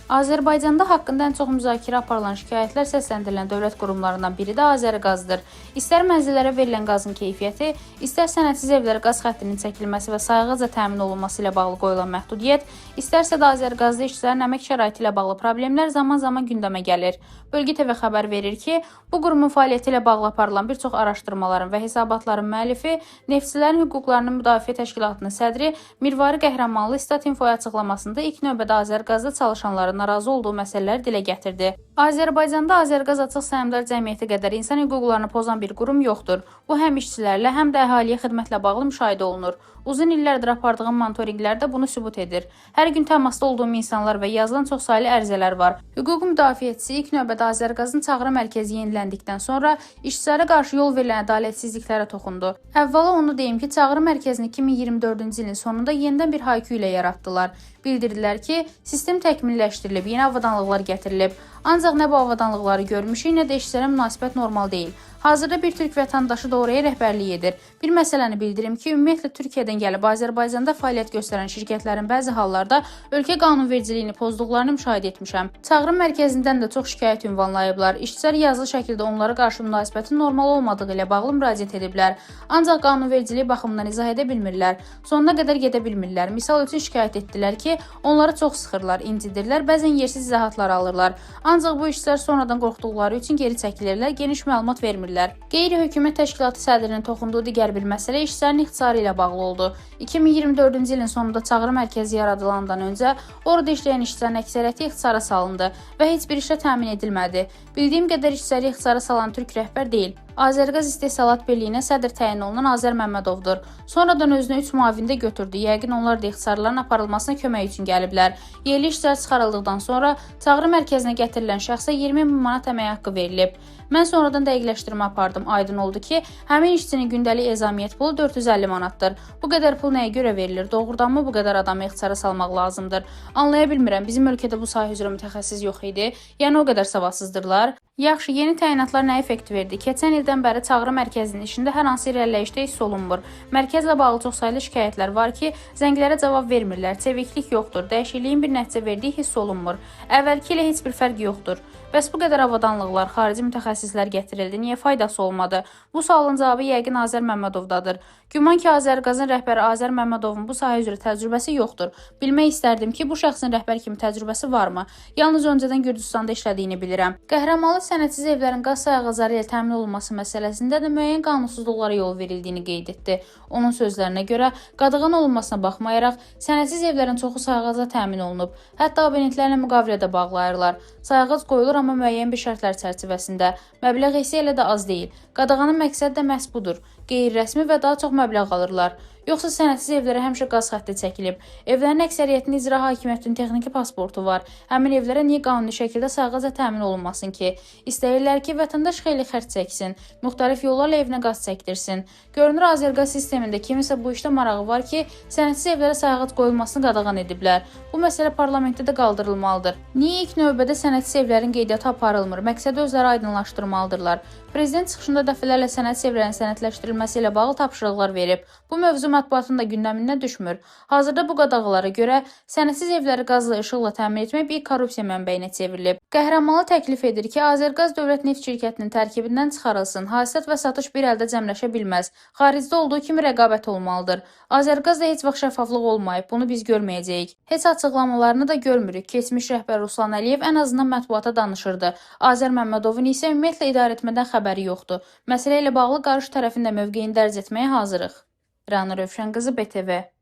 Azərbaycanda haqqında ən çox müzakirə aparılan şikayətlər səsləndirilən dövlət qurumlarından biri də Azəriqazdır. İstər mənzillərə verilən qazın keyfiyyəti, istər sənədsiz evlərə qaz xəttinin çəkilməsi və sayğaca təmin olunması ilə bağlı qoyulan məhdudiyyət, istərsə də Azəriqazda işçilərin əmək şəraiti ilə bağlı problemlər zaman-zaman gündəmə gəlir. Bölgə TV xəbər verir ki, bu qurumun fəaliyyəti ilə bağlı aparılan bir çox araşdırmaların və hesabatların müəllifi Neftçilərin Hüquqlarının Müdafiə Təşkilatının sədri Mirvari Qəhrəmanlı Stat Infoya açıqlamasında ilk növbədə Azəriqazda çalışanların narazı olduğu məsələləri dilə gətirdi. Azərbaycanda Azəriqaz Açıq Səhmdar Cəmiyyəti qədər insan hüquqlarını pozan bir qurum yoxdur. Bu həm işçilərlə, həm də əhaliyə xidmətlə bağlı müşahidə olunur. Uzun illərdir apardığım monitorinqlər də bunu sübut edir. Hər gün təmasda olduğum insanlar və yazılan çoxsaylı ərizələr var. Hüquq müdafiəçisi ilk növbədə Azəriqazın çağrı mərkəzi yeniləndikdən sonra işçilərə qarşı yol verilən ədalətsizliklərə toxundu. Əvvəla onu deyim ki, çağrı mərkəzini 2024-cü ilin sonunda yenidən bir haykü ilə yaratdılar. Bildirdilər ki, sistem təkmilləşdirilib, yeni avadanlıqlar gətirilib. Ancaq nə bu avadanlıqları görmüşük, nə də işçilərə münasibət normal deyil. Hazırda bir türk vətəndaşı da oraya rəhbərlik edir. Bir məsələni bildirim ki, ümumiyyətlə Türkiyədən gəlib Azərbaycanda fəaliyyət göstərən şirkətlərin bəzi hallarda ölkə qanunvericiliyini pozduqlarını müşahidə etmişəm. Çağrı mərkəzindən də çox şikayət ünvanlayıblar. İşçilər yazılı şəkildə onlara qarşı münasibətin normal olmadığı ilə bağlı müraciət ediblər. Ancaq qanunvericiliyi baxımından izah edə bilmirlər. Sonuna qədər gedə bilmirlər. Misal üçün şikayət etdilər ki, onları çox sıxırlar, incidirlər, bəzən yersiz izahatlar alırlar. Ancaq bu işçilər sonradan qorxduqları üçün geri çəkilirlər, geniş məlumat vermirlər. Qeyri-hökumət təşkilatı sədrinin toxunduğu digər bir məsələ işçilərin ixtisarı ilə bağlı oldu. 2024-cü ilin sonunda çağrı mərkəzi yaradılandan öncə orada işləyən işçilərin əksəriyyəti ixtisara salındı və heç bir işə təmin edilmədi. Bildiyim qədər işçiləri ixtisara salan türk rəhbər deyil. Azəriqaz İstehsalat Birliyinə sədr təyin olunan Azər Məmmədovdur. Sonradan özünə 3 müavin də götürdü. Yəqin onlar da ixtisarların aparılmasına kömək üçün gəliblər. Yerli işçilər çıxarıldıqdan sonra çağrı mərkəzinə gətirilən şəxsə 20 min manat əmək haqqı verilib. Mən sonradan dəqiqləşdirmə apardım. Aydın oldu ki, həmin işçinin gündəlik ezamiyyət pulu 450 manatdır. Bu qədər pul nəyə görə verilir? Doğrudanmı bu qədər adamı ixtisara salmaq lazımdır? Anlaya bilmirəm. Bizim ölkədə bu sahə üzrə mütəxəssis yox idi. Yəni o qədər savadsızdırlar. Yaxşı, yeni təyinatlar nə effekt verdi? Keçən ildən bəri çağrı mərkəzinin işində hər hansı irəliləyişdə hiss olunmur. Mərkəzlə bağlı çoxsaylı şikayətlər var ki, zənglərə cavab vermirlər, çeviklik yoxdur, dəyişikliyin bir nəticə verdiyi hiss olunmur. Əvvəlki ilə heç bir fərq yoxdur. Bəs bu qədər avadanlıqlar, xarici mütəxəssislər gətirildi, niyə faydası olmadı? Bu sualın cavabı yəqin Azər Məmmədovdadır. Güman ki, Azəriqazın rəhbəri Azər Məmmədovun bu sahə üzrə təcrübəsi yoxdur. Bilmək istərdim ki, bu şəxsin rəhbər kimi təcrübəsi varmı? Yalnız öncədən Gürcüstanda işlədiyini bilirəm. Qəhrəmanlı sənədsiz evlərin qaz sayğacları ilə təmin olunması məsələsində də müəyyən qanunsuzluqlara yol verildiyini qeyd etdi. Onun sözlərinə görə, qadağan olunmasına baxmayaraq, sənədsiz evlərin çoxu sayğacla təmin olunub. Hətta abonentlərlə müqavilə də bağlayırlar. Sayğac qoyulur, amma müəyyən bir şərtlər çərçivəsində. Məbləğ isə elə də az deyil. Qadağanın məqsədi də məhz budur. Qeyri-rəsmi və daha çox məbləğ alırlar. Yoxsa sənədsiz evlərə həmişə qaz xətti çəkilib. Evlərin əksəriyyətinin icra hakimiyyətinin texniki pasportu var. Həmin evlərə niyə qanuni şəkildə sayğaca təmin olunmasın ki? İstəyirlər ki, vətəndaş xeyli xərc çəksin, müxtəlif yollarla evinə qaz çəkdirsin. Görünür, Azərqaz sistemində kimisə bu işdə marağı var ki, sənədsiz evlərə sayğac qoyulmasını qadağan ediblər. Bu məsələ parlamentdə də qaldırılmalıdır. Niyə ilk növbədə sənədsiz evlərin qeydiyyatı aparılmır? Məqsədi özləri aydınlaşdırmalıdırlar. Prezident çıxışında dəfələrlə sənədsiz evlərin sənədləşdirilməsi ilə bağlı tapşırıqlar verib. Bu mövzu mətbuatın da gündəmindən düşmür. Hazırda bu qadağalara görə sənədsiz evləri qazla, işıqla təmin etmək bir korrupsiya mənbəyinə çevrilib. Qəhrəmanlı təklif edir ki, Azəriqaz Dövlət Neft Şirkətinin tərkibindən çıxarılsın. Hasilat və satış bir əldə cəmləşə bilməz. Xaricdə olduğu kimi rəqabət olmalıdır. Azəriqazda heç vaxt şəffaflıq olmayıb. Bunu biz görməyəcəyik. Heç açıqlamalarını da görmürük. Keçmiş rəhbər Ruslan Əliyev ən azından mətbuata danışırdı. Azər Məmmədovun isə ümumiyyətlə idarə etmədən xəbəri yoxdur. Məsələ ilə bağlı qarşı tərəfin də mövqeyini dərc etməyə hazırıq. Rəna Rövşən qızı, BTV.